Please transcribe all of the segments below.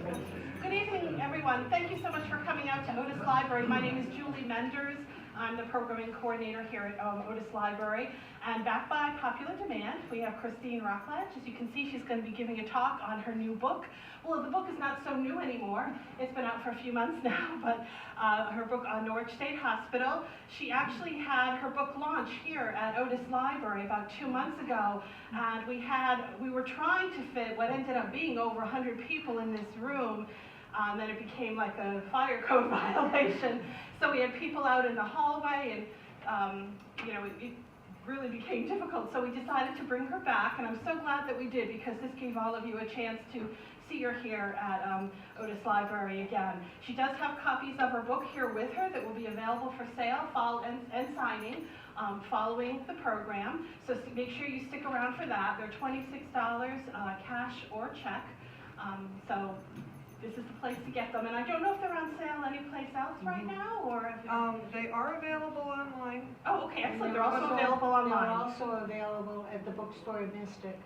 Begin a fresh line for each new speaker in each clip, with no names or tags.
Good evening, everyone. Thank you so much for coming out to Otis Library. My name is Julie Menders. I'm the programming coordinator here at Otis Library. And back by popular demand, we have Christine Rockledge. As you can see, she's going to be giving a talk on her new book. Well, the book is not so new anymore. It's been out for a few months now, but her book on Norwich State Hospital. She actually had her book launch here at Otis Library about 2 months ago, and we were trying to fit what ended up being over 100 people in this room. Then it became like a fire code violation. So we had people out in the hallway, and it really became difficult. So we decided to bring her back, and I'm so glad that we did, because this gave all of you a chance to see her here at Otis Library again. She does have copies of her book here with her that will be available for sale and signing following the program. So make sure you stick around for that. They're $26 cash or check. So this is the place to get them. And I don't know if they're on sale anyplace else right now, or if
they are available online.
Oh, okay, excellent. They're also available online.
They're also available at the bookstore in Mystic.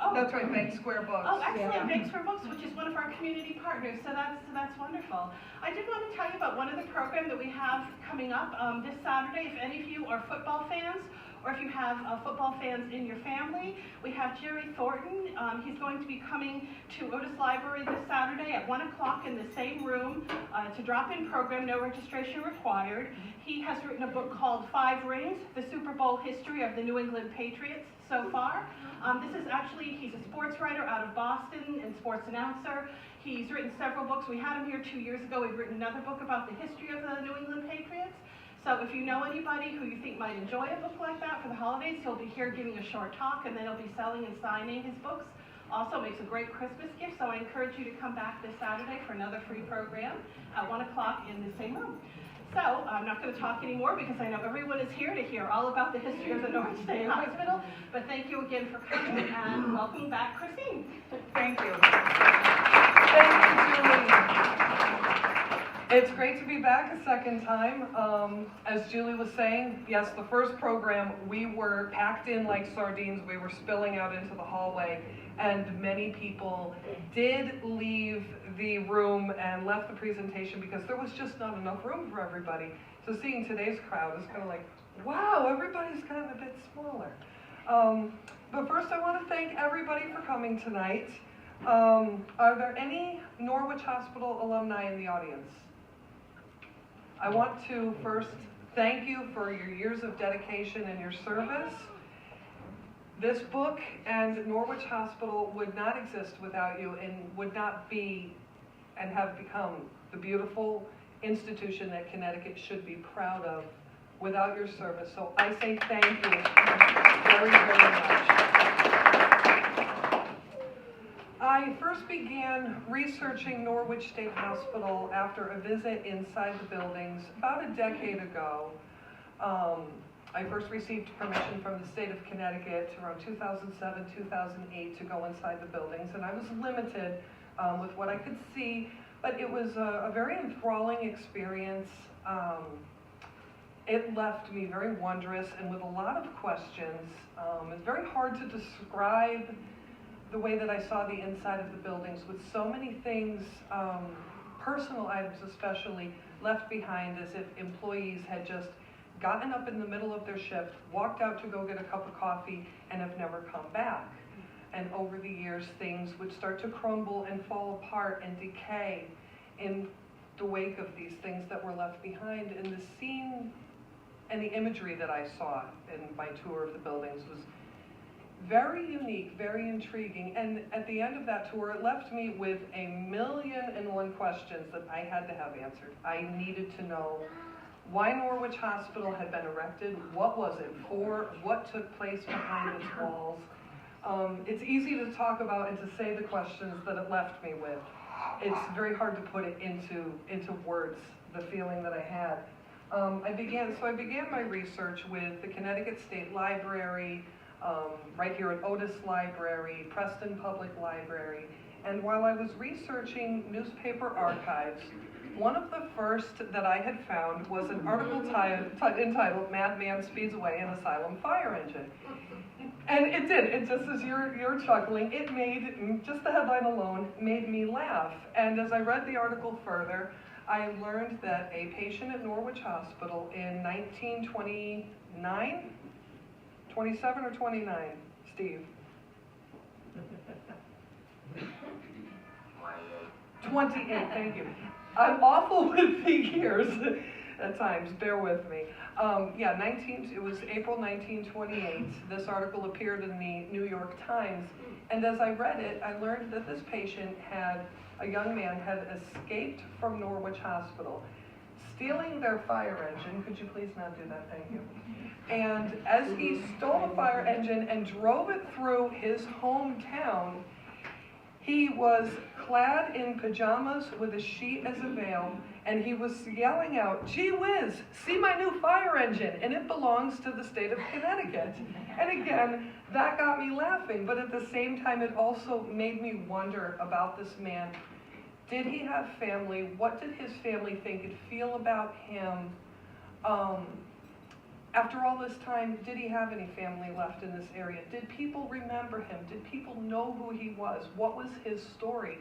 Oh,
That's right, Bank Square Books.
Oh, excellent.
Yeah.
Bank Square Books, which is one of our community partners, so that's wonderful. I did want to tell you about one of the programs that we have coming up this Saturday. If any of you are football fans, or if you have football fans in your family, we have Jerry Thornton. He's going to be coming to Otis Library this Saturday at 1 o'clock in the same room. It's a drop-in program, no registration required. He has written a book called 5 Rings, the Super Bowl history of the New England Patriots so far. He's a sports writer out of Boston and sports announcer. He's written several books. We had him here 2 years ago. We've written another book about the history of the New England Patriots. So if you know anybody who you think might enjoy a book like that for the holidays, he'll be here giving a short talk, and then he'll be selling and signing his books. Also makes a great Christmas gift, so I encourage you to come back this Saturday for another free program at 1 o'clock in the same room. So I'm not going to talk anymore, because I know everyone is here to hear all about the history of the Norwich State Hospital. But thank you again for coming, and welcome back, Christine.
Thank you. Thank you, Julie. It's great to be back a second time. As Julie was saying, yes, the first program, we were packed in like sardines. We were spilling out into the hallway, and many people did leave the room and left the presentation because there was just not enough room for everybody. So seeing today's crowd is kind of like, wow, everybody's kind of a bit smaller. But first I want to thank everybody for coming tonight. Are there any Norwich Hospital alumni in the audience? I want to first thank you for your years of dedication and your service. This book and Norwich Hospital would not exist without you, and would not be and have become the beautiful institution that Connecticut should be proud of without your service. So I say thank you very, very much. I first began researching Norwich State Hospital after a visit inside the buildings about a decade ago. I first received permission from the state of Connecticut around 2007, 2008 to go inside the buildings, and I was limited with what I could see, but it was a very enthralling experience. It left me very wondrous and with a lot of questions. It's very hard to describe the way that I saw the inside of the buildings, with so many things, personal items especially, left behind as if employees had just gotten up in the middle of their shift, walked out to go get a cup of coffee, and have never come back. And over the years, things would start to crumble and fall apart and decay in the wake of these things that were left behind. And the scene and the imagery that I saw in my tour of the buildings was very unique, very intriguing. And at the end of that tour, it left me with 1,000,001 questions that I had to have answered. I needed to know why Norwich Hospital had been erected, what was it for, what took place behind its walls. It's easy to talk about and to say the questions that it left me with. It's very hard to put it into words, the feeling that I had. I began my research with the Connecticut State Library, right here at Otis Library, Preston Public Library, and while I was researching newspaper archives, one of the first that I had found was an article entitled "Madman Speeds Away an Asylum Fire Engine." And it did. It just as you're chuckling, it made, just the headline alone, made me laugh. And as I read the article further, I learned that a patient at Norwich Hospital in 1929, 27 or 29, Steve? 28, thank you. I'm awful with the years at times, bear with me. It was April 1928. This article appeared in the New York Times, and as I read it, I learned that this patient a young man had escaped from Norwich Hospital, stealing their fire engine. Could you please not do that, thank you. And as he stole the fire engine and drove it through his hometown, he was clad in pajamas with a sheet as a veil, and he was yelling out, "Gee whiz, see my new fire engine, and it belongs to the state of Connecticut." And again, that got me laughing, but at the same time, it also made me wonder about this man. Did he have family? What did his family think and feel about him? After all this time, did he have any family left in this area? Did people remember him? Did people know who he was? What was his story?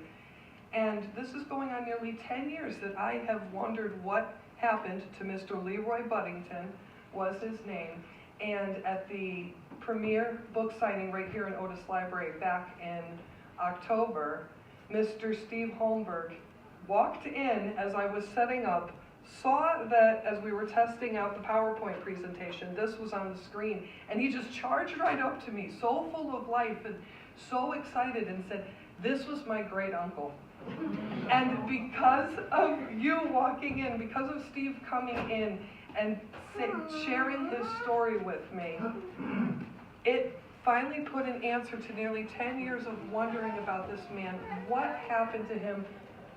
And this is going on nearly 10 years that I have wondered what happened to Mr. Leroy Buddington, was his name. And at the premiere book signing right here in Otis Library back in October, Mr. Steve Holmberg walked in as I was setting up, saw that as we were testing out the PowerPoint presentation, this was on the screen, and he just charged right up to me, so full of life and so excited, and said, "This was my great uncle." And because of you walking in, because of Steve coming in and sharing his story with me, it finally put an answer to nearly 10 years of wondering about this man. What happened to him?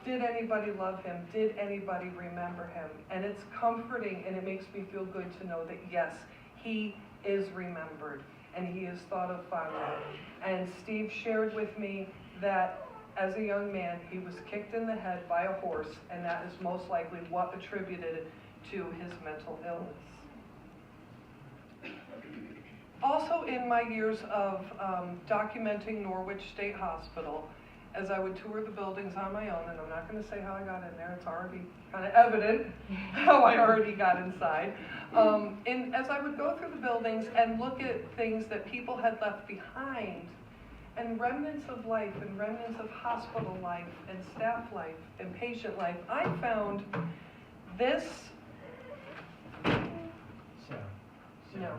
Did anybody love him? Did anybody remember him? And it's comforting, and it makes me feel good to know that yes, he is remembered and he is thought of fondly. And Steve shared with me that as a young man, he was kicked in the head by a horse, and that is most likely what attributed to his mental illness. Also, in my years of documenting Norwich State Hospital, as I would tour the buildings on my own, and I'm not going to say how I got in there, it's already kind of evident how I already got inside. As I would go through the buildings and look at things that people had left behind, and remnants of life, and remnants of hospital life, and staff life, and patient life, I found this. No,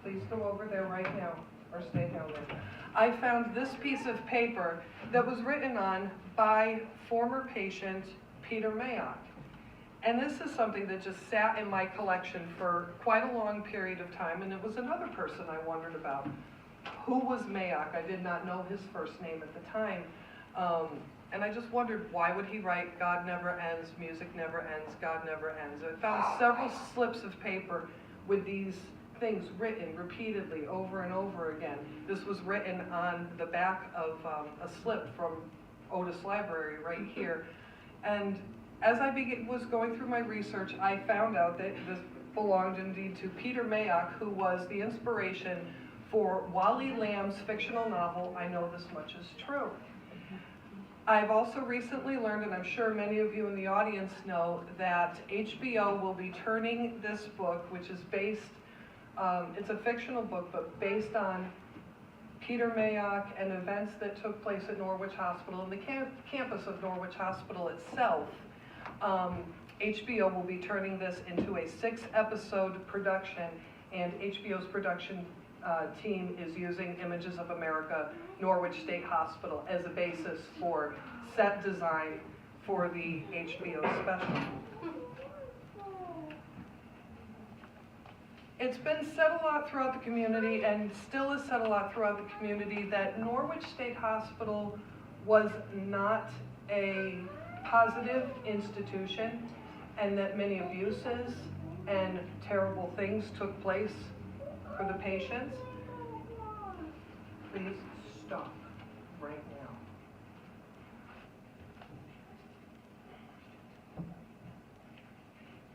please go over there right now, or stay down there. I found this piece of paper that was written on by former patient Peter Mayock. And this is something that just sat in my collection for quite a long period of time, and it was another person I wondered about. Who was Mayock? I did not know his first name at the time. And I just wondered, why would he write, "God never ends, music never ends, God never ends"? I found several slips of paper with these things written repeatedly over and over again. This was written on the back of a slip from Otis Library right here. And as I was going through my research, I found out that this belonged indeed to Peter Mayock, who was the inspiration for Wally Lamb's fictional novel, I Know This Much Is True. I've also recently learned, and I'm sure many of you in the audience know, that HBO will be turning this book, which is based, it's a fictional book, but based on Peter Mayock and events that took place at Norwich Hospital and the campus of Norwich Hospital itself. HBO will be turning this into a 6-episode production, and HBO's production team is using Images of America, Norwich State Hospital as a basis for set design for the HBO special. It's been said a lot throughout the community, and still is said a lot throughout the community, that Norwich State Hospital was not a positive institution, and that many abuses and terrible things took place for the patients. Please stop right now.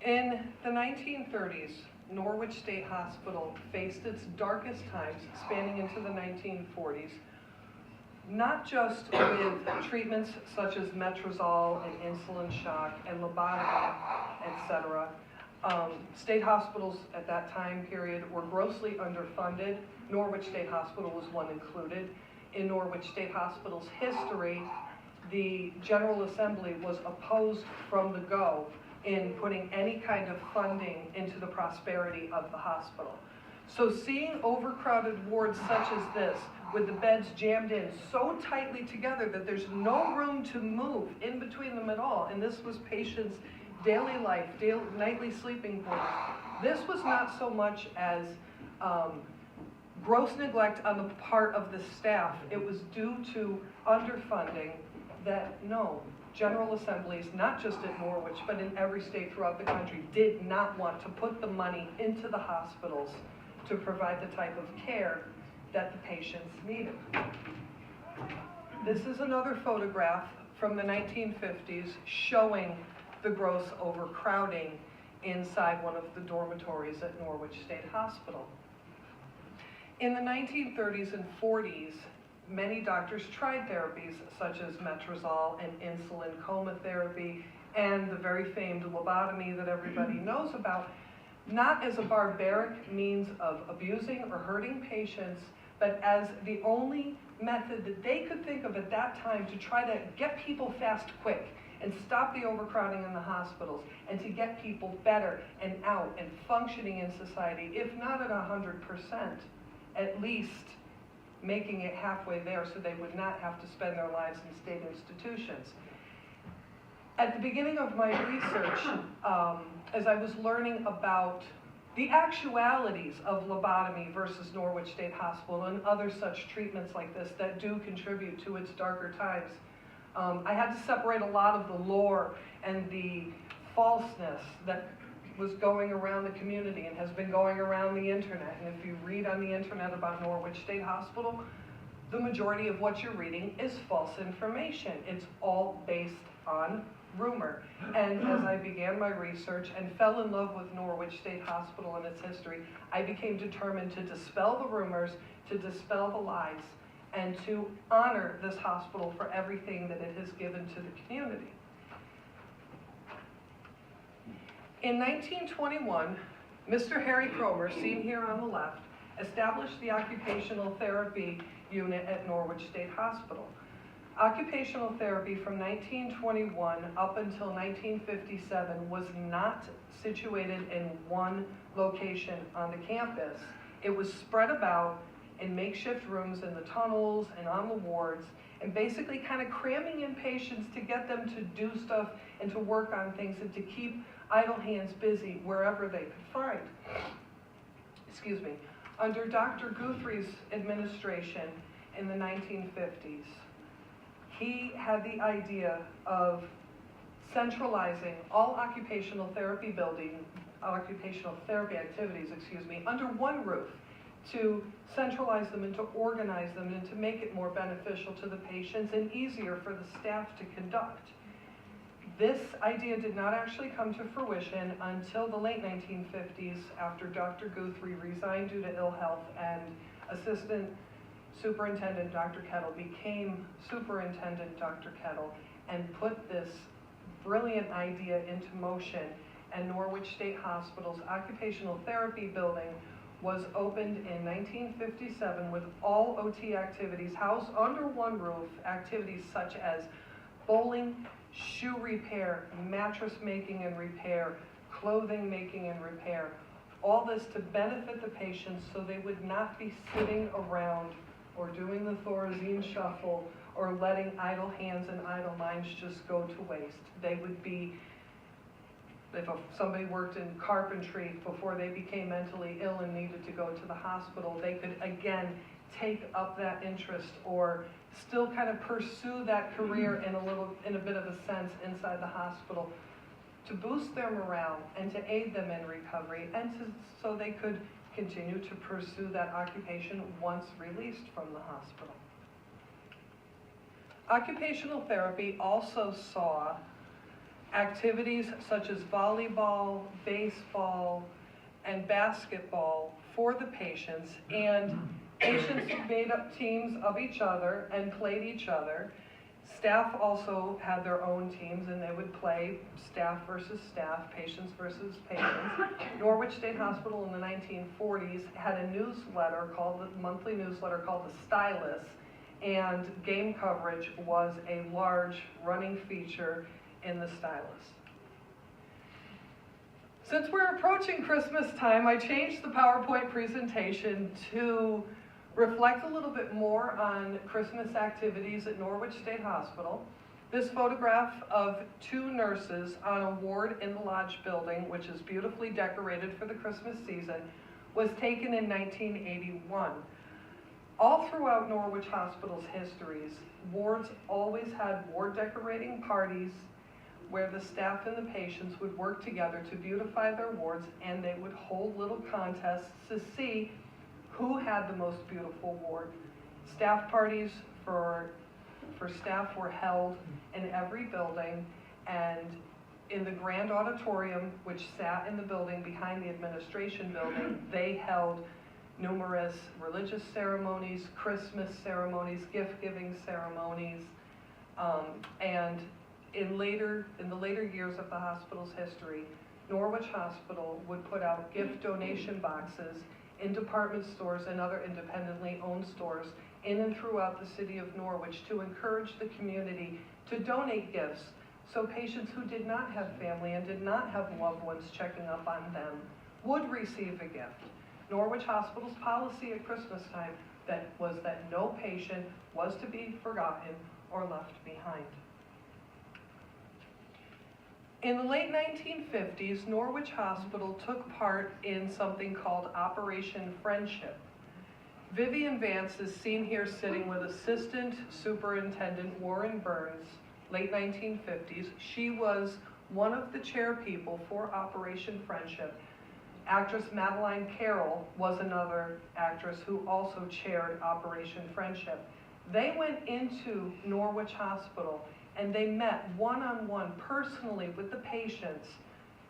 In the 1930s, Norwich State Hospital faced its darkest times, spanning into the 1940s, not just with treatments such as metrazole and insulin shock and lobotomy, etc. State hospitals at that time period were grossly underfunded. Norwich State Hospital was one included. In Norwich State Hospital's history, the General Assembly was opposed from the go in putting any kind of funding into the prosperity of the hospital. So seeing overcrowded wards such as this, with the beds jammed in so tightly together that there's no room to move in between them at all, and this was patients' daily life, nightly sleeping quarters, this was not so much as gross neglect on the part of the staff. It was due to underfunding that General Assemblies, not just at Norwich, but in every state throughout the country, did not want to put the money into the hospitals to provide the type of care that the patients needed. This is another photograph from the 1950s showing the gross overcrowding inside one of the dormitories at Norwich State Hospital. In the 1930s and 40s, many doctors tried therapies such as metrazole and insulin coma therapy and the very famed lobotomy that everybody knows about, not as a barbaric means of abusing or hurting patients, but as the only method that they could think of at that time to try to get people fast quick and stop the overcrowding in the hospitals and to get people better and out and functioning in society, if not at 100%, at least making it halfway there so they would not have to spend their lives in state institutions. At the beginning of my research, as I was learning about the actualities of lobotomy versus Norwich State Hospital and other such treatments like this that do contribute to its darker times, I had to separate a lot of the lore and the falseness that was going around the community and has been going around the internet. And if you read on the internet about Norwich State Hospital, the majority of what you're reading is false information. It's all based on rumor. And as I began my research and fell in love with Norwich State Hospital and its history, I became determined to dispel the rumors, to dispel the lies, and to honor this hospital for everything that it has given to the community. In 1921, Mr. Harry Cromer, seen here on the left, established the occupational therapy unit at Norwich State Hospital. Occupational therapy from 1921 up until 1957 was not situated in one location on the campus. It was spread about in makeshift rooms in the tunnels and on the wards, and basically kind of cramming in patients to get them to do stuff and to work on things and to keep idle hands busy wherever they could find. Excuse me. Under Dr. Guthrie's administration in the 1950s, he had the idea of centralizing all occupational therapy activities, under one roof, to centralize them and to organize them and to make it more beneficial to the patients and easier for the staff to conduct. This idea did not actually come to fruition until the late 1950s, after Dr. Guthrie resigned due to ill health and Assistant Superintendent Dr. Kettle became Superintendent Dr. Kettle and put this brilliant idea into motion, and Norwich State Hospital's occupational therapy building was opened in 1957 with all OT activities housed under one roof, activities such as bowling, shoe repair, mattress making and repair, clothing making and repair, all this to benefit the patients so they would not be sitting around or doing the Thorazine shuffle or letting idle hands and idle minds just go to waste. They would be, if somebody worked in carpentry before they became mentally ill and needed to go to the hospital, they could again take up that interest or still kind of pursue that career in a bit of a sense inside the hospital to boost their morale and to aid them in recovery and so they could continue to pursue that occupation once released from the hospital. Occupational therapy also saw activities such as volleyball, baseball, and basketball for the patients, and patients made up teams of each other and played each other. Staff also had their own teams, and they would play staff versus staff, patients versus patients. Norwich State Hospital in the 1940s had a newsletter called, the monthly newsletter called The Stylus, and game coverage was a large running feature in the Stylus. Since we're approaching Christmas time, I changed the PowerPoint presentation to reflect a little bit more on Christmas activities at Norwich State Hospital. This photograph of two nurses on a ward in the Lodge building, which is beautifully decorated for the Christmas season, was taken in 1981. All throughout Norwich Hospital's histories, wards always had ward decorating parties where the staff and the patients would work together to beautify their wards, and they would hold little contests to see who had the most beautiful ward. Staff parties for staff were held in every building, and in the grand auditorium, which sat in the building behind the administration building, they held numerous religious ceremonies, Christmas ceremonies, gift-giving ceremonies, and in the later years of the hospital's history, Norwich Hospital would put out gift donation boxes in department stores and other independently owned stores in and throughout the city of Norwich to encourage the community to donate gifts so patients who did not have family and did not have loved ones checking up on them would receive a gift. Norwich Hospital's policy at Christmas time was that no patient was to be forgotten or left behind. In the late 1950s, Norwich Hospital took part in something called Operation Friendship. Vivian Vance is seen here sitting with Assistant Superintendent Warren Burns, late 1950s. She was one of the chair people for Operation Friendship. Actress Madeline Carroll was another actress who also chaired Operation Friendship. They went into Norwich Hospital and they met one-on-one personally with the patients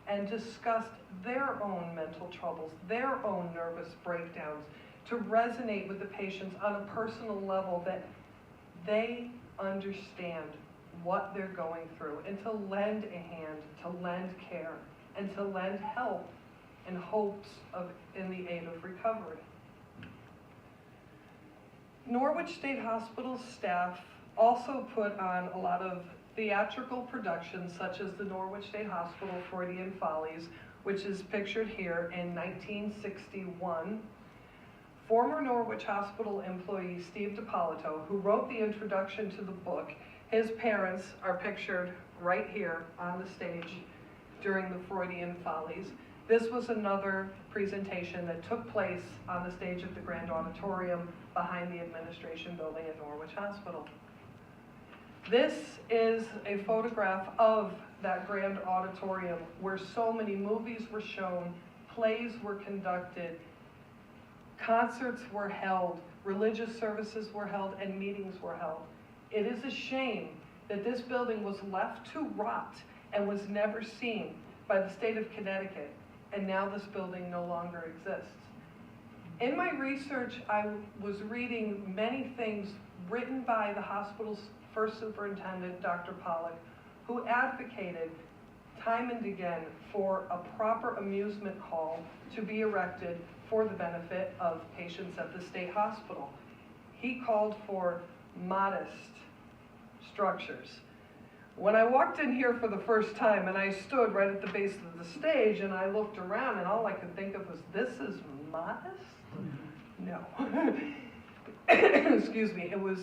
and discussed their own mental troubles, their own nervous breakdowns, to resonate with the patients on a personal level that they understand what they're going through, and to lend a hand, to lend care, and to lend help in hopes in the aid of recovery. Norwich State Hospital staff also put on a lot of theatrical productions, such as the Norwich State Hospital Freudian Follies, which is pictured here in 1961. Former Norwich Hospital employee Steve DiPolito, who wrote the introduction to the book, his parents are pictured right here on the stage during the Freudian Follies. This was another presentation that took place on the stage of the Grand Auditorium behind the administration building at Norwich Hospital. This is a photograph of that Grand Auditorium where so many movies were shown, plays were conducted, concerts were held, religious services were held, and meetings were held. It is a shame that this building was left to rot and was never seen by the state of Connecticut, and now this building no longer exists. In my research, I was reading many things written by the hospital's first superintendent, Dr. Pollack, who advocated time and again for a proper amusement hall to be erected for the benefit of patients at the state hospital. He called for modest structures. When I walked in here for the first time and I stood right at the base of the stage and I looked around and all I could think of was, this is modest? No. Excuse me, it was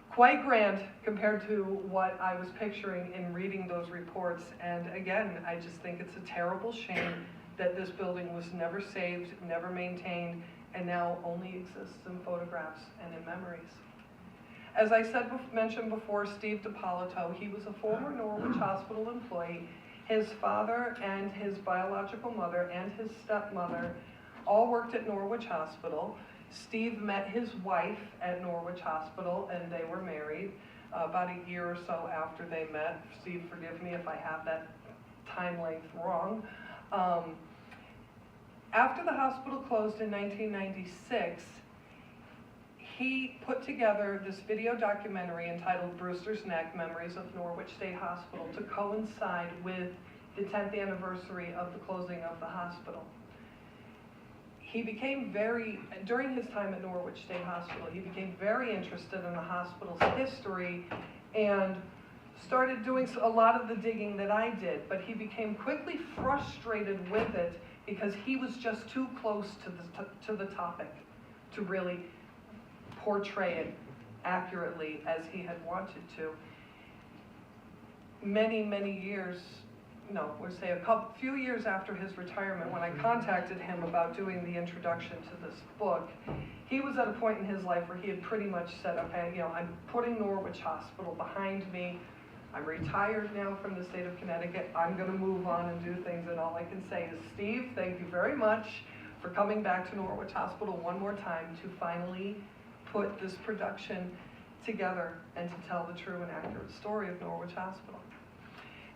quite grand compared to what I was picturing in reading those reports. And again, I just think it's a terrible shame that this building was never saved, never maintained, and now only exists in photographs and in memories. As I mentioned before, Steve DiPolito, he was a former Norwich Hospital employee. His father and his biological mother and his stepmother all worked at Norwich Hospital. Steve met his wife at Norwich Hospital and they were married about a year or so after they met. Steve, forgive me if I have that time length wrong. After the hospital closed in 1996, he put together this video documentary entitled Brewster's Neck, Memories of Norwich State Hospital, to coincide with the 10th anniversary of the closing of the hospital. He became during his time at Norwich State Hospital, he became very interested in the hospital's history and started doing a lot of the digging that I did, but he became quickly frustrated with it because he was just too close to the topic to really portray it accurately as he had wanted to. Many years, few years after his retirement, when I contacted him about doing the introduction to this book, he was at a point in his life where he had pretty much said, okay, I'm putting Norwich Hospital behind me. I'm retired now from the state of Connecticut. I'm going to move on and do things, and all I can say is, Steve, thank you very much for coming back to Norwich Hospital one more time to finally put this production together and to tell the true and accurate story of Norwich Hospital.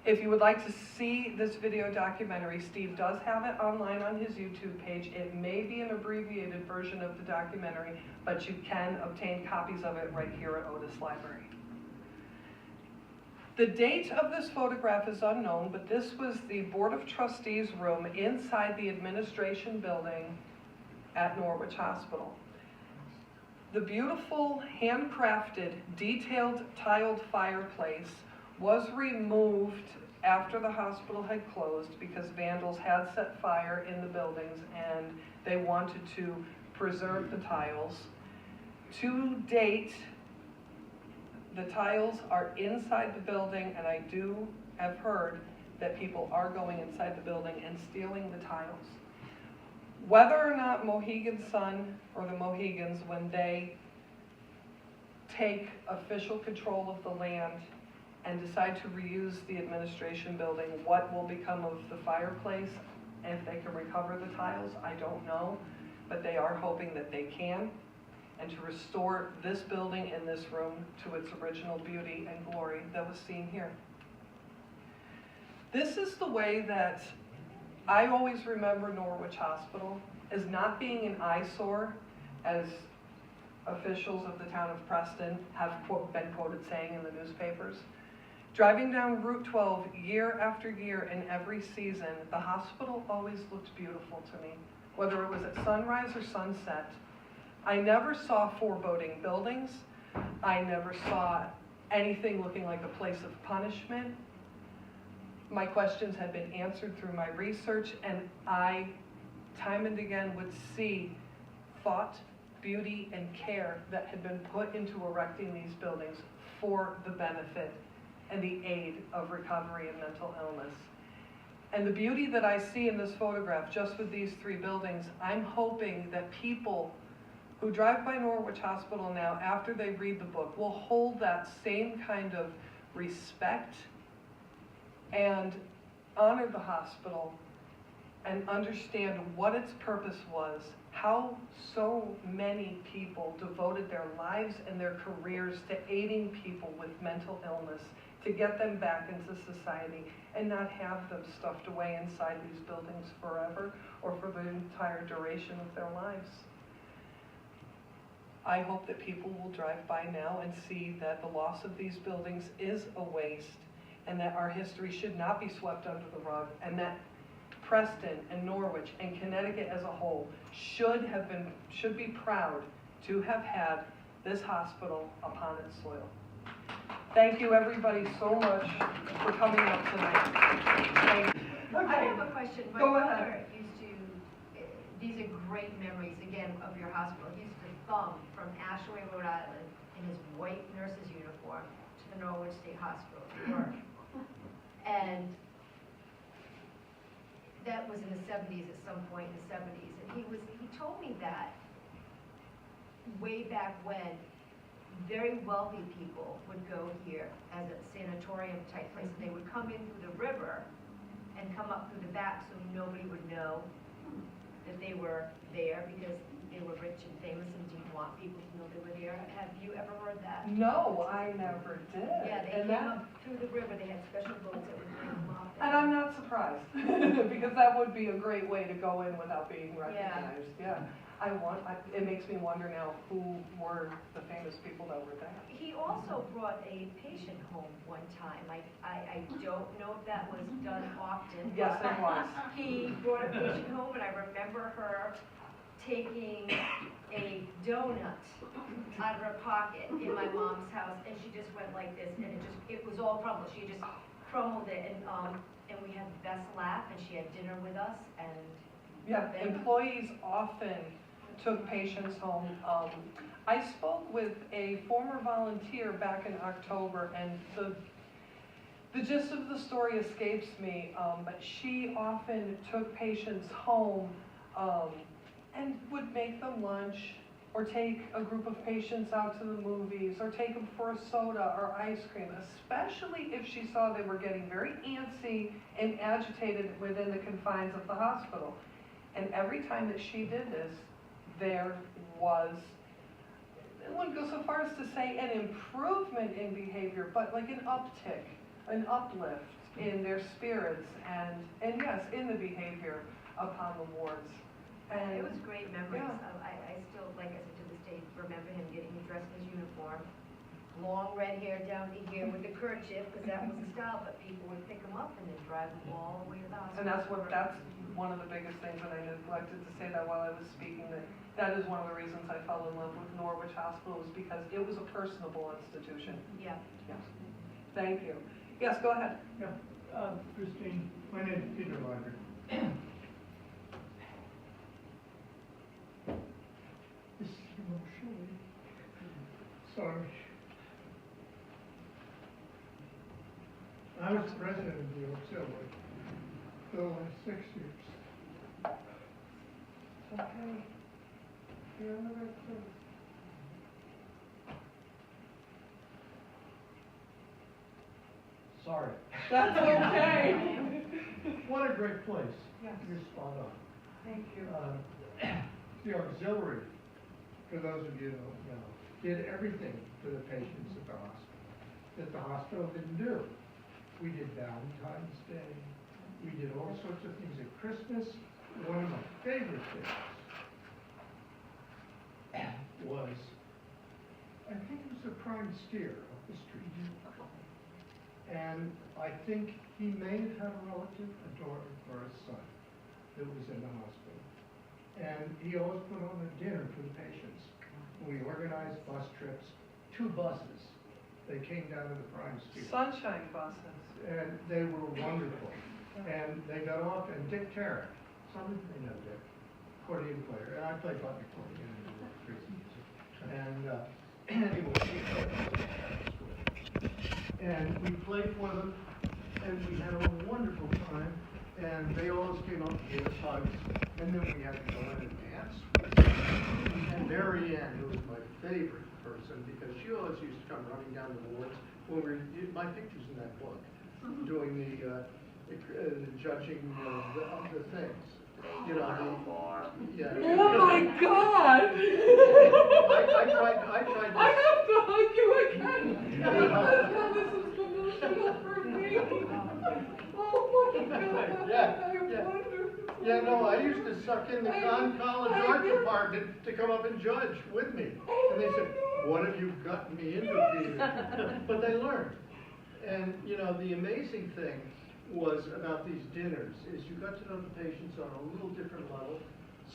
If you would like to see this video documentary, Steve does have it online on his YouTube page. It may be an abbreviated version of the documentary, but you can obtain copies of it right here at Otis Library. The date of this photograph is unknown, but this was the Board of Trustees room inside the administration building at Norwich Hospital. The beautiful, handcrafted, detailed, tiled fireplace was removed after the hospital had closed because vandals had set fire in the buildings and they wanted to preserve the tiles. To date, the tiles are inside the building, and I have heard that people are going inside the building and stealing the tiles. Whether or not Mohegan Sun or the Mohegans, when they take official control of the land and decide to reuse the administration building, what will become of the fireplace, and if they can recover the tiles, I don't know, but they are hoping that they can, and to restore this building and this room to its original beauty and glory that was seen here. This is the way that I always remember Norwich Hospital, as not being an eyesore, as officials of the town of Preston have been quoted saying in the newspapers. Driving down Route 12 year after year in every season, the hospital always looked beautiful to me, whether it was at sunrise or sunset. I never saw foreboding buildings. I never saw anything looking like a place of punishment. My questions had been answered through my research, and I, time and again, would see thought, beauty, and care that had been put into erecting these buildings for the benefit and the aid of recovery and mental illness. And the beauty that I see in this photograph, just with these three buildings, I'm hoping that people who drive by Norwich Hospital now, after they read the book, will hold that same kind of respect and honor the hospital and understand what its purpose was, how so many people devoted their lives and their careers to aiding people with mental illness, to get them back into society and not have them stuffed away inside these buildings forever or for the entire duration of their lives. I hope that people will drive by now and see that the loss of these buildings is a waste, and that our history should not be swept under the rug, and that Preston and Norwich and Connecticut as a whole should be proud to have had this hospital upon its soil. Thank you, everybody, so much for coming up tonight. Thank you.
I have a question. My
Go
brother
ahead.
these are great memories, again, of your hospital. He used to thumb from Ashaway, Rhode Island, in his white nurse's uniform to the Norwich State Hospital to work. And that was in the 70s, at some point in the 70s. And he told me that way back when, very wealthy people would go here as a sanatorium type place. And they would come in through the river and come up through the back so nobody would know that they were there because they were rich and famous and didn't want people to know they were there. Have you ever heard that?
No, I never did.
Yeah, they came up through the river. They had special boats that would bring them up.
And I'm not surprised, because that would be a great way to go in without being recognized, yeah. It makes me wonder now who were the famous people that were there.
He also brought a patient home one time. I don't know if that was done often.
Yes,
but
it was.
He brought a patient home, and I remember her taking a donut out of her pocket in my mom's house, and she just went like this, and it was all crumbled. She just crumbled it, and we had the best laugh, and she had dinner with us, and
Yeah, employees often took patients home. I spoke with a former volunteer back in October, and the gist of the story escapes me, but she often took patients home and would make them lunch, or take a group of patients out to the movies, or take them for a soda or ice cream, especially if she saw they were getting very antsy and agitated within the confines of the hospital. And every time that she did this, there was, I wouldn't go so far as to say an improvement in behavior, but like an uptick, an uplift in their spirits and yes, in the behavior upon the wards. And
it was great memories.
Yeah.
I still, like I said, to this day, remember him getting dressed in his uniform, long red hair down to here with the kerchief, because that was the style, but people would pick him up and then drive him all the way to the hospital.
And that's one of the biggest things, and I neglected to say that while I was speaking, that is one of the reasons I fell in love with Norwich Hospital, is because it was a personable institution.
Yeah.
Yes. Thank you. Yes, go ahead.
Yeah, Christine, my name is Peter Liger. This is emotionally. Sorry. I was president of the auxiliary for the last 6 years.
Okay. You're in the right place.
Sorry.
That's okay.
What a great place.
Yes.
You're spot on.
Thank you.
The auxiliary, for those of you who don't know, did everything for the patients at the hospital that the hospital didn't do. We did Valentine's Day. We did all sorts of things at Christmas. One of my favorite things was, I think it was a prime steer up the street. And I think he may have had a relative, a daughter, or a son that was in the hospital. And he always put on a dinner for the patients. We organized bus trips, 2 buses. They came down to the prime steer.
Sunshine buses.
And they were wonderful. And they got off, and Dick Tarrant, some of you may know Dick, accordion player, and I play button accordion and street music. And anyway, and we played for them, and we had a wonderful time. And they always came up and gave us hugs, and then we had to go in and dance. And Mary Ann, who was my favorite person, because she always used to come running down the wards when we were, my picture's in that book, doing the judging of the things. You know, yeah.
Oh my God!
I tried.
I have to hug you again. This is emotional for me. Oh my God!
Yeah. Yeah, no, I used to suck in the college art department to come up and judge with me. And they said, what have you gotten me into, Peter? But they learned. And, you know, the amazing thing was about these dinners is you got to know the patients on a little different level.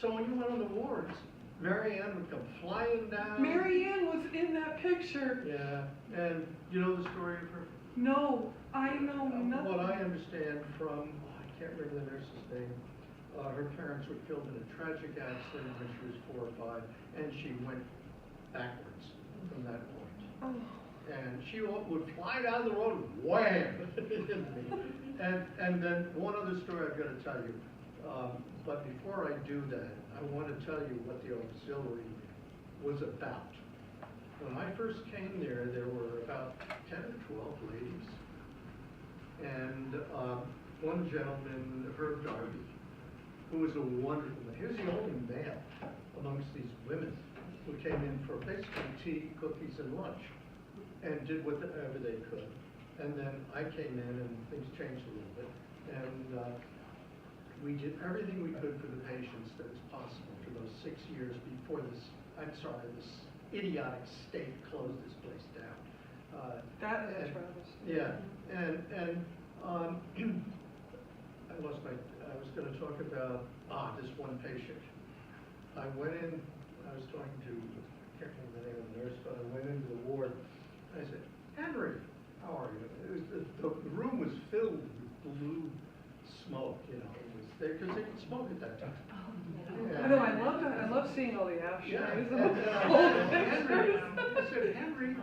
So when you went on the wards, Mary Ann would come flying down.
Mary Ann was in that picture.
Yeah, and you know the story of her?
No, I know nothing.
What I understand from, I can't remember the nurse's name, her parents were killed in a tragic accident when she was 4 or 5, and she went backwards from that point.
Oh.
And she would fly down the road, wham, into me. And then one other story I've got to tell you. But before I do that, I want to tell you what the auxiliary was about. When I first came there were about 10 or 12 ladies. And one gentleman, Herb Darby, who was a wonderful man. He was the only male amongst these women who came in for basically tea, cookies, and lunch, and did whatever they could. And then I came in and things changed a little bit. And we did everything we could for the patients that was possible for those 6 years before this idiotic state closed this place down.
That is a travesty.
Yeah, and I was gonna talk about, this one patient. I went in, I was talking to, I can't remember the name of the nurse, but I went into the ward, and I said, Henry, how are you? The room was filled with blue smoke, you know, it was there, because they could smoke at that time.
I know, I love seeing all the ashtrays.
Yeah,
and
and I
all
said,
the
Henry,
pictures.
I said, Henry,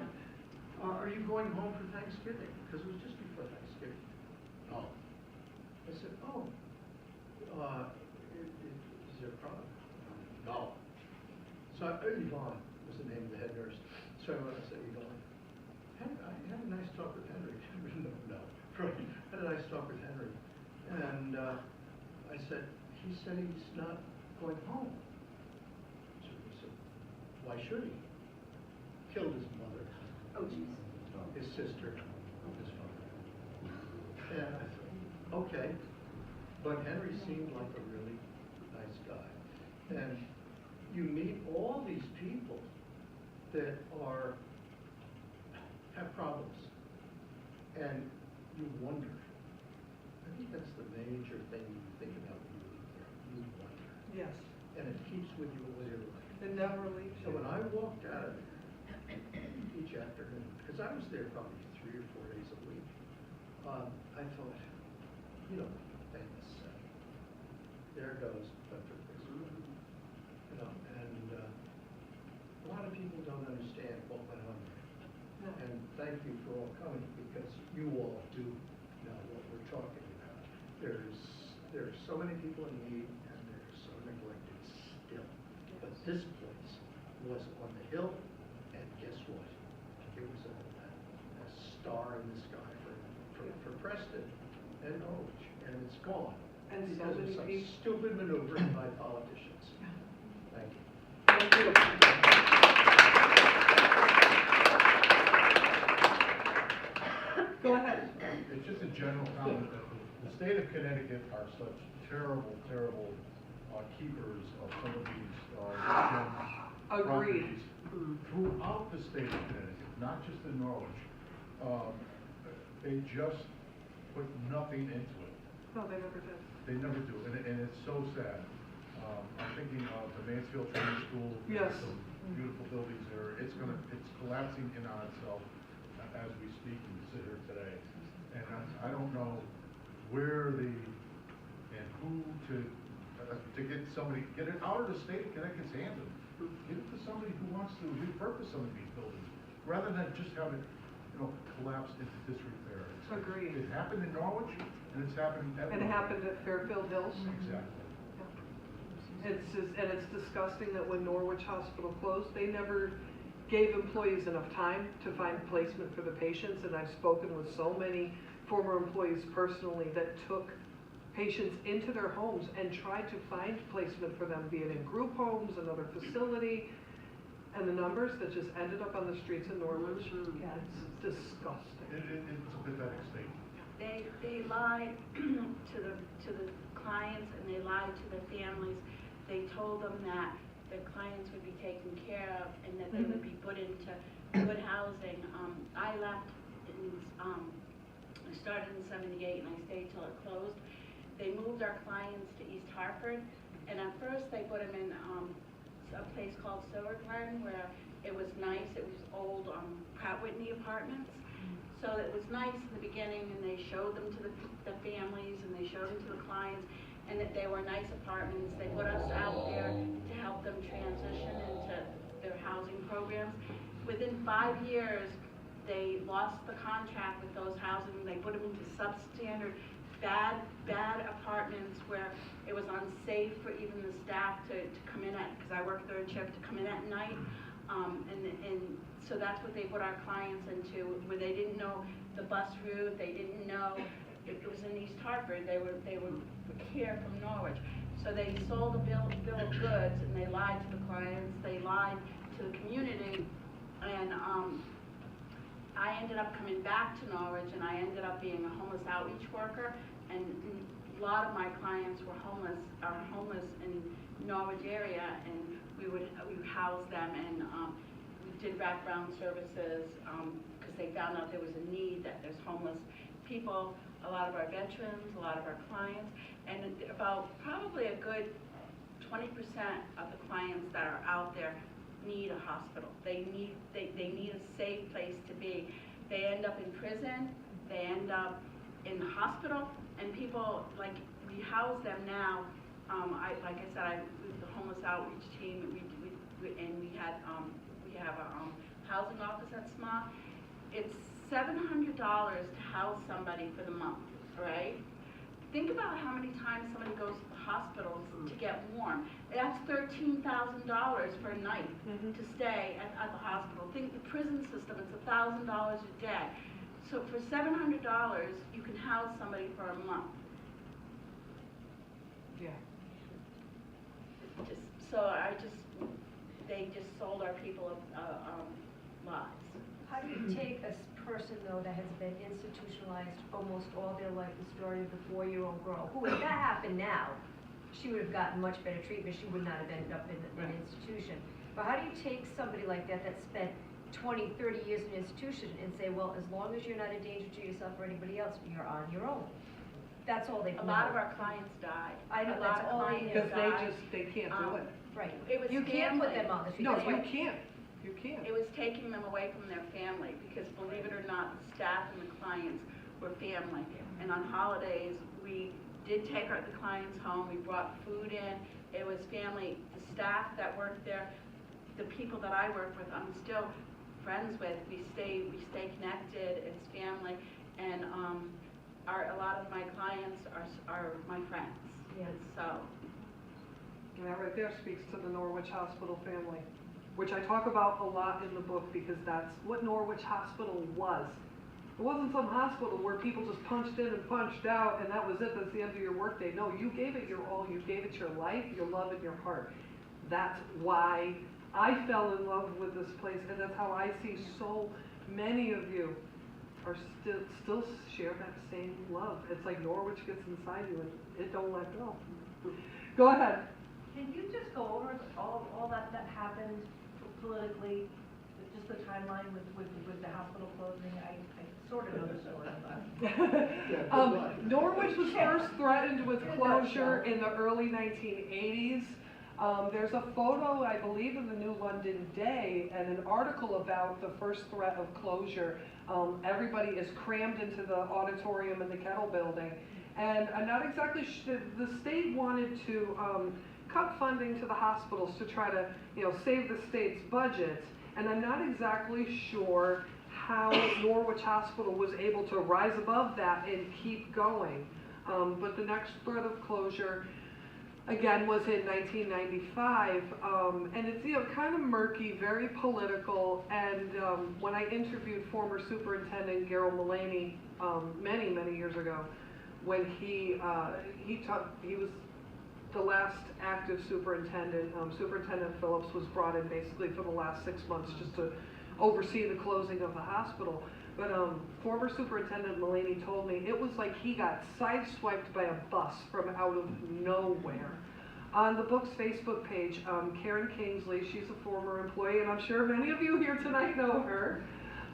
are you going home for Thanksgiving? Because it was just before Thanksgiving. Oh. I said, oh, is there a problem? No. So Yvonne was the name of the head nurse. So I went and said, Yvonne, I had a nice talk with Henry. No, right. I had a nice talk with Henry. And I said, he said he's not going home. So I said, why should he? Killed his mother.
Oh, jeez.
His sister, his father. And I thought, okay. But Henry seemed like a really nice guy. And you meet all these people that have problems. And you wonder. I think that's the major thing you think about when you leave there. You wonder.
Yes,
And it keeps with you all your life.
it never leaves
So
you.
when I walked out of it each afternoon, because I was there probably 3 or 4 days a week, I thought, you know, famous, there goes Dr. Fixer. You know, and a lot of people don't understand what went on there.
No.
And thank you for all coming, because you all do know what we're talking about. There are so many people in need, and they're so neglected still. But this place was on the hill, and guess what? It was a star in the sky for Preston and Norwich, and it's gone.
And so
Because of
many
some
people.
stupid maneuvering by politicians. Thank you.
Thank you. Go ahead.
It's just a general comment that the state of Connecticut are such terrible, terrible keepers of some of these
Agreed.
properties throughout the state of Connecticut, not just in Norwich. They just put nothing into it.
No, they never did.
They never do, and it's so sad. I'm thinking of the Mansfield Training School.
Yes.
Some beautiful buildings there. It's collapsing in on itself as we speak and sit here today. And I don't know where and who to get it out of the state of Connecticut's hands and give it to somebody who wants to repurpose some of these buildings, rather than just have it, collapse into disrepair.
Agreed.
It happened in Norwich, and it's happening everywhere.
And it happened at Fairfield Hills.
Exactly.
It's disgusting that when Norwich Hospital closed, they never gave employees enough time to find placement for the patients, and I've spoken with so many former employees personally that took patients into their homes and tried to find placement for them, be it in group homes, another facility, and the numbers that just ended up on the streets of Norwich, it's disgusting.
It's a pathetic state.
They lied to the clients, and they lied to the families. They told them that the clients would be taken care of and that they would be put into good housing. I left I started in '78 and I stayed till it closed. They moved our clients to East Hartford, and at first they put them in a place called Silver Glen, where it was nice. It was old Pratt Whitney apartments. So it was nice in the beginning, and they showed them to the families, and they showed them to the clients, and that they were nice apartments. They put us out there to help them transition into their housing programs. Within 5 years, they lost the contract with those housing. They put them into substandard, bad apartments where it was unsafe for even the staff to come in at, because I worked third shift, to come in at night. And so that's what they put our clients into, where they didn't know the bus route, they didn't know it was in East Hartford. They were here from Norwich. So they sold a bill of goods, and they lied to the clients, they lied to the community, and I ended up coming back to Norwich, and I ended up being a homeless outreach worker, and a lot of my clients were are homeless in Norwich area, and we would house them, and we did background services, because they found out there was a need, that there's homeless people, a lot of our veterans, a lot of our clients, and about probably a good 20% of the clients that are out there need a hospital. They need a safe place to be. They end up in prison, they end up in the hospital, and people, like, we house them now. Like I said, I was the homeless outreach team, and we have a housing office at SMA. It's $700 to house somebody for the month, right? Think about how many times somebody goes to the hospital to get warm. That's $13,000 for a night to stay at the hospital. Think the prison system, it's $1,000 a day. So for $700, you can house somebody for a month.
Yeah.
They just sold our people lives.
How do you take a person, though, that has been institutionalized almost all their life, the story of the 4-year-old girl, who, if that happened now, she would have gotten much better treatment, she would not have ended up in an institution. But how do you take somebody like that spent 20, 30 years in an institution and say, well, as long as you're not a danger to yourself or anybody else, you're on your own? That's all they know.
A lot of our clients died.
I know,
A lot
that's
of
all they
clients
know.
Because
died.
they can't do it.
Right.
It was
You can't put
family.
them on the street.
No,
That's
you
why-
can't. You can't.
It was taking them away from their family, because believe it or not, the staff and the clients were family. And on holidays, we did take the clients home, we brought food in, it was family. The staff that worked there, the people that I work with, I'm still friends with, we stay connected, it's family, and a lot of my clients are my friends.
Yeah.
So,
And that right there speaks to the Norwich Hospital family, which I talk about a lot in the book, because that's what Norwich Hospital was. It wasn't some hospital where people just punched in and punched out and that was it, that's the end of your workday. No, you gave it your all, you gave it your life, your love, and your heart. That's why I fell in love with this place, and that's how I see so many of you are still share that same love. It's like Norwich gets inside you and it don't let go. Go ahead.
Can you just go over all that happened politically, just the timeline with the hospital closing? I sort of know the story, but.
Norwich was first threatened with closure in the early 1980s. There's a photo, I believe, in the New London Day and an article about the first threat of closure. Everybody is crammed into the auditorium in the Kettle building. And I'm not exactly sure, the state wanted to cut funding to the hospitals to try to, save the state's budget. And I'm not exactly sure how Norwich Hospital was able to rise above that and keep going. But the next threat of closure, again, was in 1995, and it's kind of murky, very political. And when I interviewed former Superintendent Gerald Mullaney many years ago, when he was the last active superintendent. Superintendent Phillips was brought in basically for the last 6 months just to oversee the closing of the hospital. But former Superintendent Mullaney told me it was like he got sideswiped by a bus from out of nowhere. On the book's Facebook page, Karen Kingsley, she's a former employee, and I'm sure many of you here tonight know her.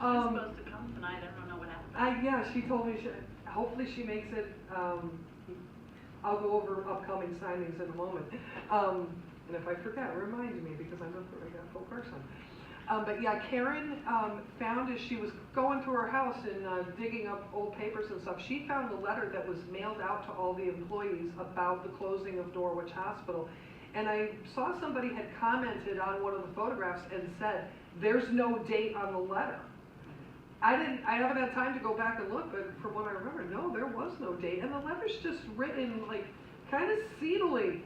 she's supposed to come tonight, I don't know what happened.
Yeah, she told me, hopefully she makes it. I'll go over upcoming signings in a moment. And if I forget, remind me, because I'm a forgetful person. But yeah, Karen found, as she was going through her house and digging up old papers and stuff, she found a letter that was mailed out to all the employees about the closing of Norwich Hospital. And I saw somebody had commented on one of the photographs and said, there's no date on the letter. I haven't had time to go back and look, but from what I remember, no, there was no date. And the letter's just written like kind of seedily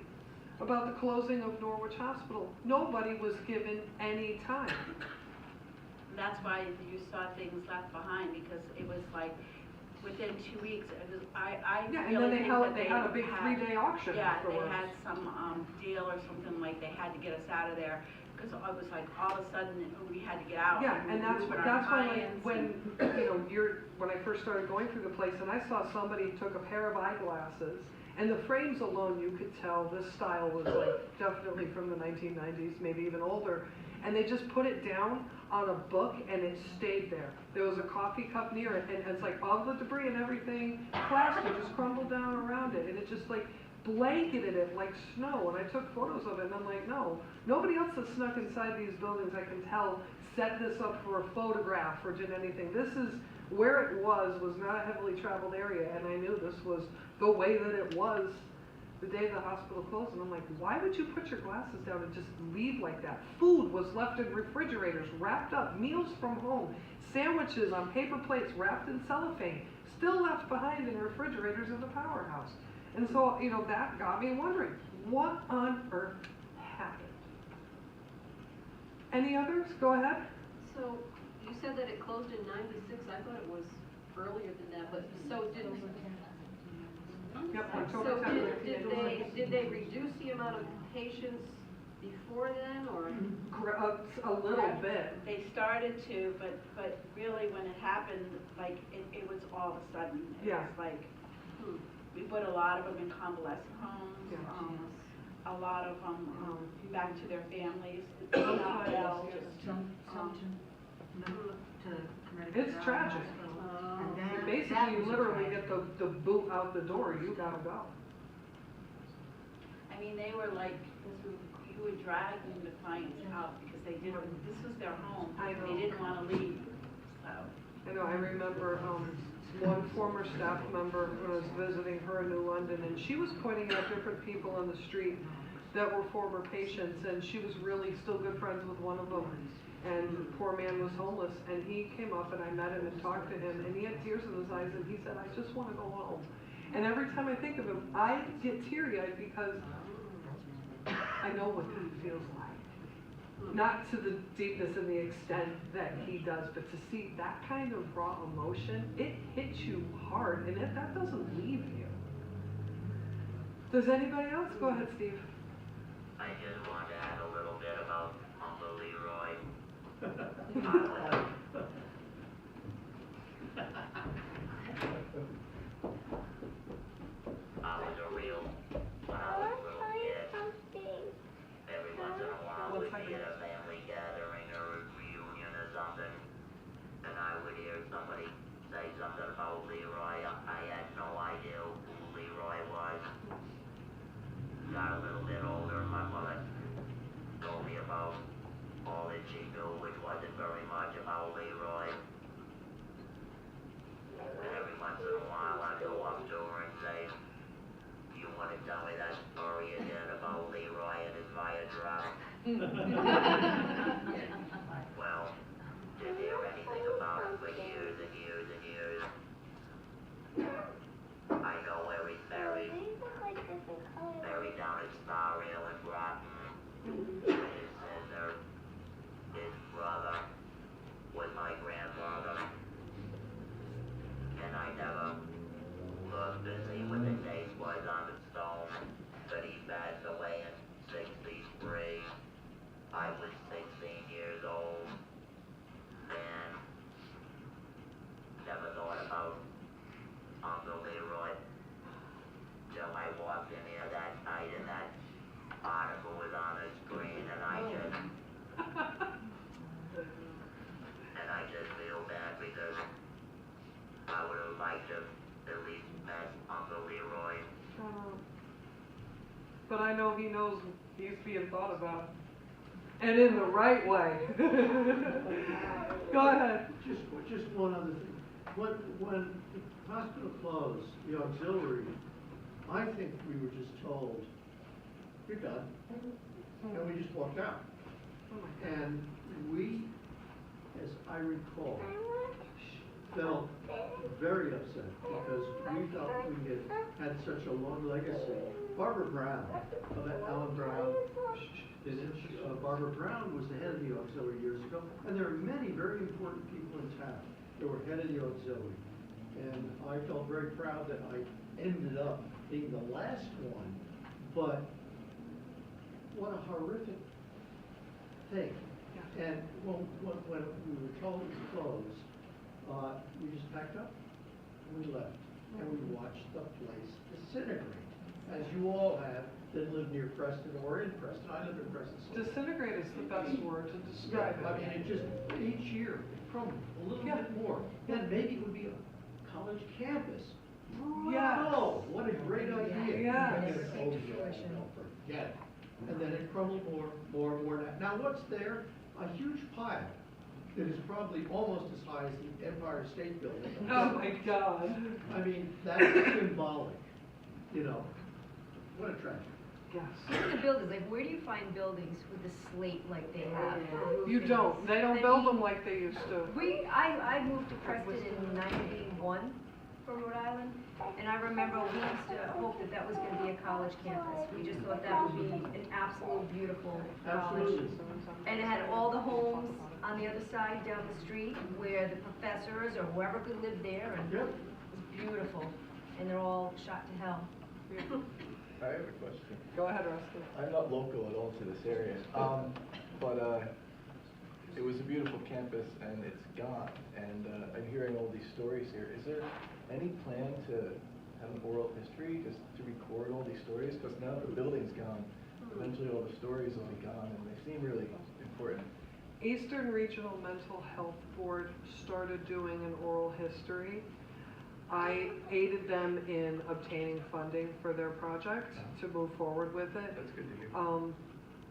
about the closing of Norwich Hospital. Nobody was given any time.
That's why you saw things left behind, because it was like within 2 weeks. I
Yeah, and
really
then they
think
had a big 3-day auction
Yeah,
afterwards.
they had some deal or something, like they had to get us out of there, because I was like, all of a sudden, we had to get out.
Yeah,
we
and
were
that's,
moving our
that's when,
clients
when,
and-
you know, when I first started going through the place, and I saw somebody took a pair of eyeglasses, and the frames alone, you could tell this style was like definitely from the 1990s, maybe even older, and they just put it down on a book, and it stayed there. There was a coffee cup near it, and it's like all the debris and everything, plaster just crumbled down around it, and it just like blanketed it like snow, and I took photos of it, and I'm like, no, nobody else that snuck inside these buildings, I can tell, set this up for a photograph or did anything. This is where it was not a heavily traveled area, and I knew this was the way that it was the day the hospital closed, and I'm like, why would you put your glasses down and just leave like that? Food was left in refrigerators, wrapped up, meals from home, sandwiches on paper plates wrapped in cellophane, still left behind in refrigerators in the powerhouse. And so, you know, that got me wondering, what on earth happened? Any others? Go ahead.
So, you said that it closed in '96, I thought it was earlier than that, but, so did,
Yep,
so
October 10th.
did they reduce the amount of patients before then, or?
A little bit.
They started to, but really when it happened, like, it was all of a sudden. It
Yeah.
was like, we put a lot of them in convalescent homes,
Yeah.
a lot of them, back to their families. It's not well,
It's tragic.
And then
Basically,
that
you
was a
literally
tragedy.
get the boot out the door, you gotta go.
I mean, they were like, you would drag them, the clients out, because they didn't, this was their home.
I know.
They didn't wanna leave, so.
I know, I remember, one former staff member when I was visiting her in New London, and she was pointing out different people on the street that were former patients, and she was really still good friends with one of them. And the poor man was homeless, and he came up and I met him and talked to him, and he had tears in his eyes, and he said, I just wanna go home. And every time I think of him, I get teary-eyed because I know what he feels like. Not to the deepness and the extent that he does, but to see that kind of raw emotion, it hits you hard, and that doesn't leave you. Does anybody else? Go ahead, Steve.
I just want to add a little bit about Uncle Leroy. I was a real, when I was a little kid, every once in a while we'd be at a family gathering or a reunion or something, and I would hear somebody say something about Leroy. I had no idea who Leroy was. Got a little bit older, my mother told me about all that she knew, which wasn't very much about Leroy. And every once in a while I'd go up to her and say, you want to tell me that story again about Leroy and his fire truck? Well, didn't hear anything about him for years and years and years. I know where he's buried. Buried down at Star Rail in Groton. His sister, his brother, was my grandfather. And I never looked to see what the date was on the stone, but he passed away in '63. I was 16 years old, and never thought about Uncle Leroy till I walked in here that night and that article was on the screen, and I just feel bad because I would have liked to at least met Uncle Leroy.
But I know he knows he's being thought about. And in the right way. Go ahead.
Just one other thing. When the hospital closed, the auxiliary, I think we were just told, you're done. And we just walked out. And we, as I recall, felt very upset because we felt we had such a long legacy. Barbara Brown, Ellen Brown, Barbara Brown was the head of the auxiliary years ago, and there are many very important people in town that were head of the auxiliary. And I felt very proud that I ended up being the last one, but what a horrific think. And when we were told it was closed, we just packed up and we left. And we watched the place disintegrate, as you all have that live near Preston or in Preston. I live in Preston. So
Disintegrate is the best word to describe
I mean,
it.
it just, each year, it crumbled a little bit more. Then maybe it would be a college campus.
Yes.
Oh, what a great idea.
Yes.
And then it crumbled, no, forget it. And then it crumbled more. Now what's there? A huge pile that is probably almost as high as the Empire State Building.
Oh my God.
I mean, that's symbolic, you know. What a tragedy.
Yes.
Even the buildings, like, where do you find buildings with a slate like they have?
You don't. They don't build them like they used to.
I moved to Preston in '91 from Rhode Island, and I remember we used to hope that that was gonna be a college campus. We just thought that would be an absolute beautiful college.
Absolutely.
And it had all the homes on the other side down the street where the professors or whoever could live there, and it
Yep.
was beautiful. And they're all shot to hell.
I have a question.
Go ahead, Rusty.
I'm not local at all to this area, but it was a beautiful campus and it's gone. And I'm hearing all these stories here. Is there any plan to have an oral history, just to record all these stories? Because now the building's gone, eventually all the stories will be gone, and they seem really important.
Eastern Regional Mental Health Board started doing an oral history. I aided them in obtaining funding for their project to move forward with it.
That's good to hear.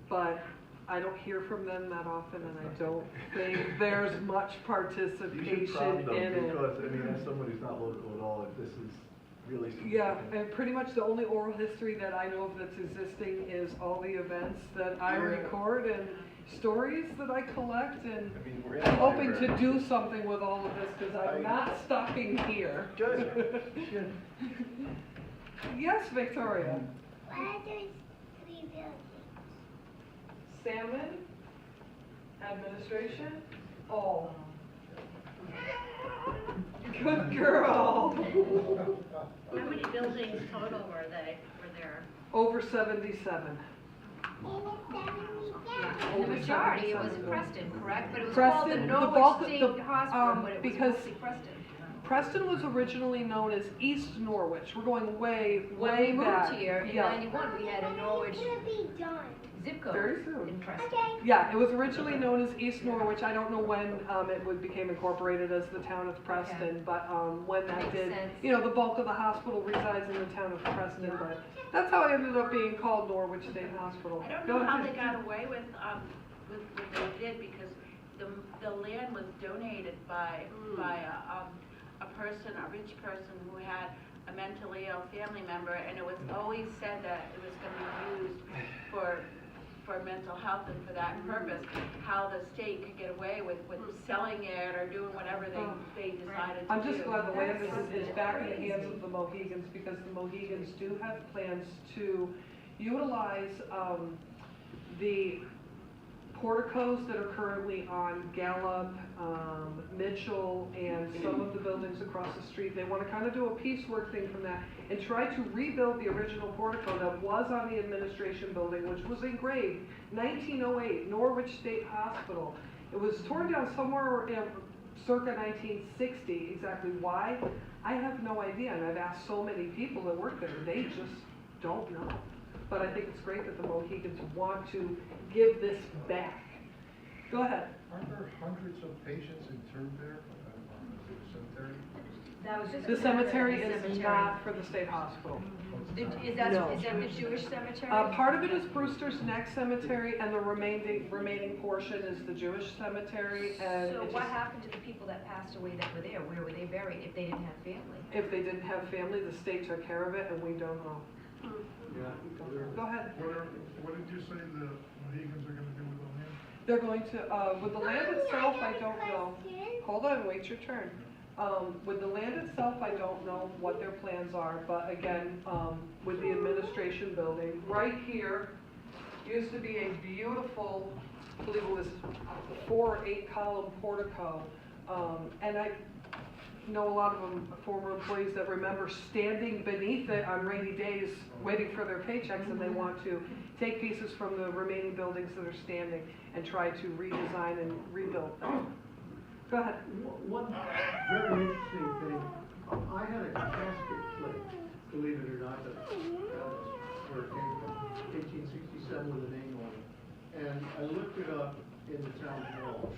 But I don't hear from them that often, and I don't think there's much
You
participation
should prompt them,
in it.
because, I mean, as someone who's not local at all, if this is really significant.
Yeah, and pretty much the only oral history that I know of that's existing is all the events that I record and stories that I collect, and
I mean, we're in
I'm
a
hoping to
library.
do something with all of this, because I'm not stopping here.
Good. Good.
Yes, Victoria?
What are those three buildings?
Salmon, administration, all. Good girl.
How many buildings total were there?
Over 77.
And the majority, it was Preston, correct? But it was
Preston,
called the
the
Norwich
bulk of
State
the-
Hospital, but it was
because-
mostly Preston.
Preston was originally known as East Norwich. We're going way,
When
way
we
back.
moved here in
Yeah.
'91, we had a Norwich
It's gonna be done.
zip code
Very soon.
in Preston.
Okay.
Yeah, it was originally known as East Norwich. I don't know when became incorporated as the town of Preston, but when that
Makes
did,
sense.
you know, the bulk of the hospital resides in the town of Preston, but that's how I ended up being called Norwich State Hospital.
I don't
Go
know how
ahead.
they got away with what they did, because the land was donated by a person, a rich person who had a mentally ill family member, and it was always said that it was gonna be used for mental health and for that purpose. How the state could get away with selling it or doing whatever they decided to do.
I'm just glad the land is back in the hands of the Mohegans, because the Mohegans do have plans to utilize the porticos that are currently on Gallup, Mitchell, and some of the buildings across the street. They want to kind of do a piecework thing from that and try to rebuild the original portico that was on the administration building, which was engraved 1908, Norwich State Hospital. It was torn down somewhere in circa 1960. Exactly why, I have no idea, and I've asked so many people that work there, they just don't know. But I think it's great that the Mohegans want to give this back. Go ahead.
Aren't there hundreds of patients interred there, in the cemetery?
That was just.
The cemetery
the
is
cemetery.
not for the state hospital.
Is that
No.
the Jewish cemetery?
Part of it is Brewster's Neck Cemetery, and the remaining portion is the Jewish cemetery, and
So
it
what
just,
happened to the people that passed away that were there? Where were they buried if they didn't have family?
if they didn't have family, the state took care of it, and we don't know.
Yeah.
Go ahead.
What did you say the Mohegans are gonna do with the land?
They're going to, with the land itself, I don't know. Hold on, wait your turn. With the land itself, I don't know what their plans are, but again, with the administration building, right here, used to be a beautiful, I believe it was 4 or 8 column portico. And I know a lot of them, former employees that remember standing beneath it on rainy days, waiting for their paychecks, and they want to take pieces from the remaining buildings that are standing and try to redesign and rebuild them. Go ahead.
One very interesting thing, I had a casket plate, believe it or not, that's where it came from, 1867 with a name on it. And I looked it up in the town hall,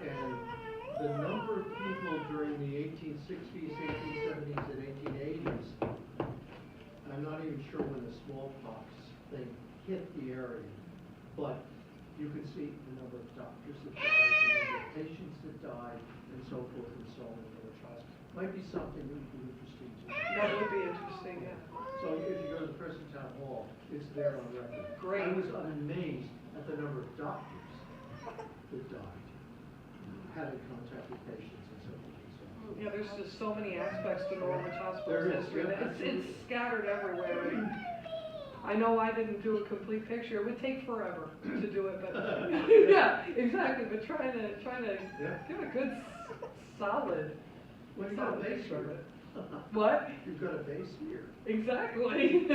and the number of people during the 1860s, 1870s, and 1880s, I'm not even sure when the smallpox thing hit the area, but you can see the number of doctors that died, the number of patients that died, and so forth and so on in Norwich Hospital. Might be something that would be interesting to you.
That would be interesting, yeah.
So if you go to the Preston Town Hall, it's there on record.
Great.
I was amazed at the number of doctors that died, having contact with patients and so forth and so on.
Yeah, there's just so many aspects to Norwich
There
Hospital's
is,
history.
yeah,
It's scattered everywhere. I know I didn't do a complete picture. It would take forever to do it, but yeah, exactly. But trying to
Yeah.
give a good solid.
Well, you got a base
picture of
here.
it. What?
You've got a base here.
Exactly.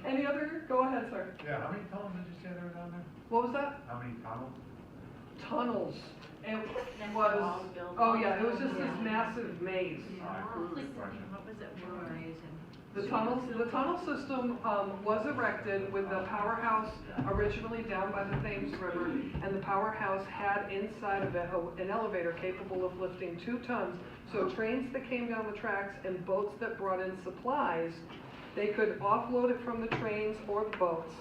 Any other? Go ahead, sir.
Yeah, how many tunnels did you say there were down there?
What was that?
How many tunnels?
Tunnels. It
That's
was.
long building.
Oh yeah, it was just this massive maze.
All right, good question.
What was it, Rory's and?
The tunnel system was erected with the powerhouse originally down by the Thames River, and the powerhouse had inside of it an elevator capable of lifting 2 tons. So trains that came down the tracks and boats that brought in supplies, they could offload it from the trains or the boats,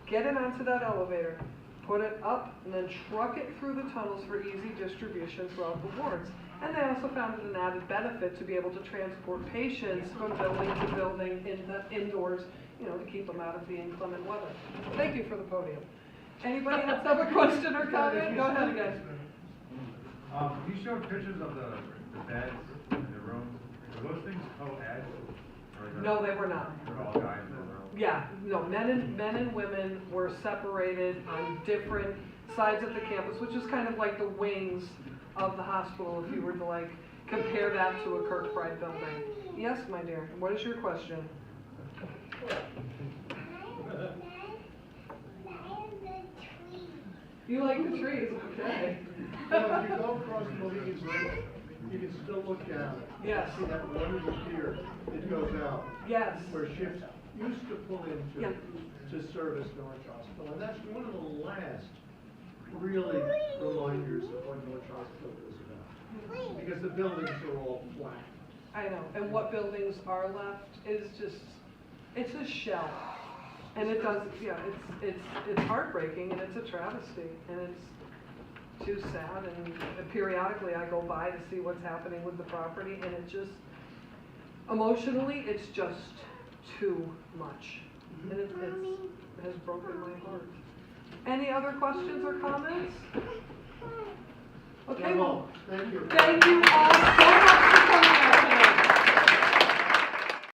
get it onto that elevator, put it up, and then truck it through the tunnels for easy distribution throughout the wards. And they also found it an added benefit to be able to transport patients from building to building indoors, to keep them out of the inclement weather. Thank you for the podium. Anybody else have a question or comment? Go ahead again.
You showed pictures of the beds in the rooms. Were those things co-ed?
No, they were not.
They're all guys in the room?
Yeah, no, men and women were separated on different sides of the campus, which is kind of like the wings of the hospital, if you were to compare that to a Kirkbride building. Yes, my dear, what is your question? You like the trees, okay.
Well, if you go across Maline's Lake, you can still look down.
Yes.
See that wonderful pier that goes out.
Yes.
Where ships used to pull into
Yeah.
to service Norwich Hospital. And that's one of the last really reminders of what Norwich Hospital is about. Because the buildings are all flat.
I know, and what buildings are left is just, it's a shell. And it does, yeah, it's heartbreaking, and it's a travesty, and it's too sad, and periodically I go by to see what's happening with the property, and it just, emotionally, it's just too much. And it has broken my heart. Any other questions or comments? Okay, well,
Thank you.
thank you all so